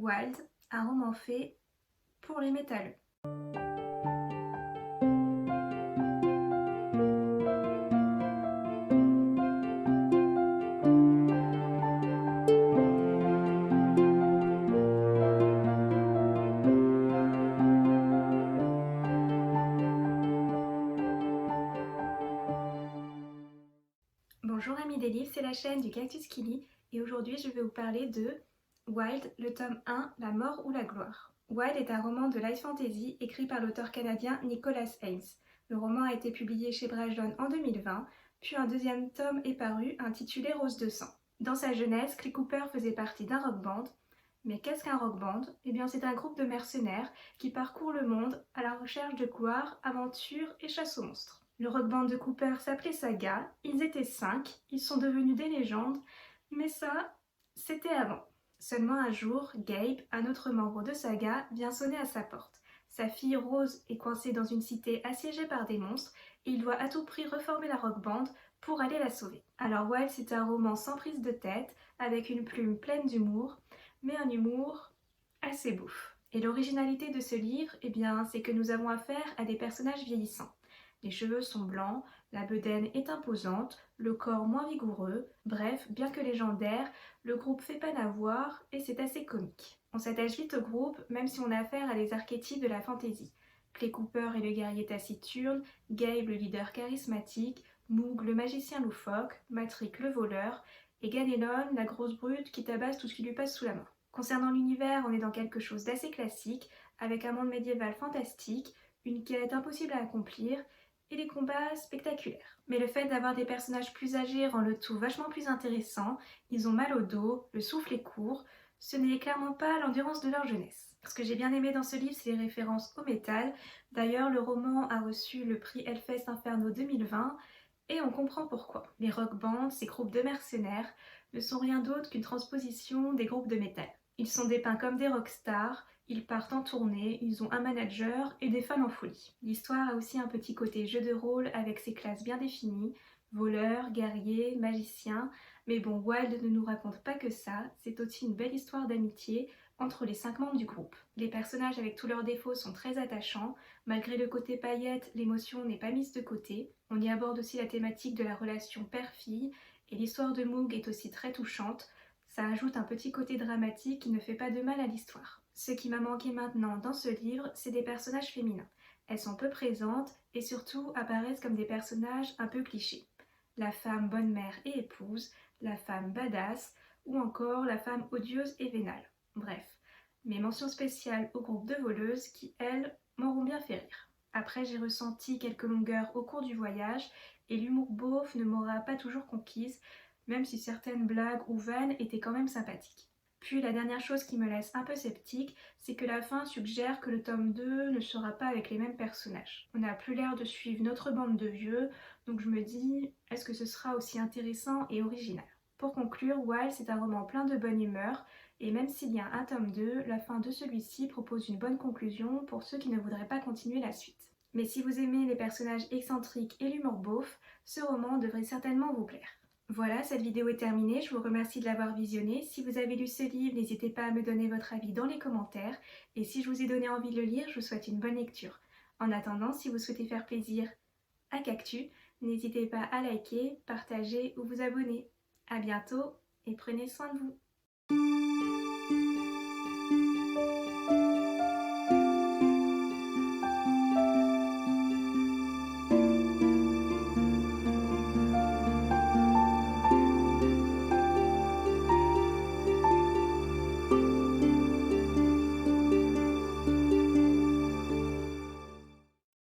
Wild, un roman fait pour les métalleux. Bonjour amis des livres, c'est la chaîne du Cactus qui lit et aujourd'hui je vais vous parler de Wild, le tome 1, La mort ou la gloire. Wild est un roman de light fantasy écrit par l'auteur canadien Nicholas Haynes. Le roman a été publié chez Brajlon en 2020, puis un deuxième tome est paru intitulé Rose de sang. Dans sa jeunesse, Clay Cooper faisait partie d'un rock band. Mais qu'est-ce qu'un rock band? Eh bien c'est un groupe de mercenaires qui parcourt le monde à la recherche de gloire, aventure et chasse aux monstres. Le rock band de Cooper s'appelait Saga, ils étaient 5, ils sont devenus des légendes, mais ça, c'était avant. Seulement un jour, Gabe, un autre membre de Saga, vient sonner à sa porte. Sa fille Rose est coincée dans une cité assiégée par des monstres et il doit à tout prix reformer la rock band pour aller la sauver. Alors Wild, c'est un roman sans prise de tête, avec une plume pleine d'humour, mais un humour assez bouffe. Et l'originalité de ce livre, eh bien, c'est que nous avons affaire à des personnages vieillissants. Les cheveux sont blancs, la bedaine est imposante, le corps moins vigoureux. Bref, bien que légendaire, le groupe fait peine à voir et c'est assez comique. On s'attache vite au groupe, même si on a affaire à des archétypes de la fantasy. Clay Cooper est le guerrier taciturne, Gabe le leader charismatique, Moog le magicien loufoque, Matrick le voleur, et Ganelon la grosse brute qui tabasse tout ce qui lui passe sous la main. Concernant l'univers, on est dans quelque chose d'assez classique, avec un monde médiéval fantastique, une quête impossible à accomplir, et des combats spectaculaires. Mais le fait d'avoir des personnages plus âgés rend le tout vachement plus intéressant, ils ont mal au dos, le souffle est court, ce n'est clairement pas l'endurance de leur jeunesse. Ce que j'ai bien aimé dans ce livre, c'est les références au métal. D'ailleurs, le roman a reçu le prix Hellfest Inferno 2020, et on comprend pourquoi. Les rock bands, ces groupes de mercenaires, ne sont rien d'autre qu'une transposition des groupes de métal. Ils sont dépeints comme des rockstars, ils partent en tournée, ils ont un manager et des fans en folie. L'histoire a aussi un petit côté jeu de rôle avec ses classes bien définies, voleurs, guerriers, magiciens, mais bon, Wild ne nous raconte pas que ça, c'est aussi une belle histoire d'amitié entre les 5 membres du groupe. Les personnages avec tous leurs défauts sont très attachants, malgré le côté paillette, l'émotion n'est pas mise de côté. On y aborde aussi la thématique de la relation père-fille, et l'histoire de Moog est aussi très touchante. Ça ajoute un petit côté dramatique qui ne fait pas de mal à l'histoire. Ce qui m'a manqué maintenant dans ce livre, c'est des personnages féminins. Elles sont peu présentes et surtout apparaissent comme des personnages un peu clichés. La femme bonne mère et épouse, la femme badass ou encore la femme odieuse et vénale. Bref, mes mentions spéciales au groupe de voleuses qui, elles, m'auront bien fait rire. Après, j'ai ressenti quelques longueurs au cours du voyage et l'humour beauf ne m'aura pas toujours conquise, même si certaines blagues ou vannes étaient quand même sympathiques. Puis la dernière chose qui me laisse un peu sceptique, c'est que la fin suggère que le tome 2 ne sera pas avec les mêmes personnages. On n'a plus l'air de suivre notre bande de vieux, donc je me dis, est-ce que ce sera aussi intéressant et original? Pour conclure, Wild, c'est un roman plein de bonne humeur, et même s'il y a un tome 2, la fin de celui-ci propose une bonne conclusion pour ceux qui ne voudraient pas continuer la suite. Mais si vous aimez les personnages excentriques et l'humour beauf, ce roman devrait certainement vous plaire. Voilà, cette vidéo est terminée, je vous remercie de l'avoir visionnée. Si vous avez lu ce livre, n'hésitez pas à me donner votre avis dans les commentaires. Et si je vous ai donné envie de le lire, je vous souhaite une bonne lecture. En attendant, si vous souhaitez faire plaisir à Cactus, n'hésitez pas à liker, partager ou vous abonner. A bientôt et prenez soin de vous.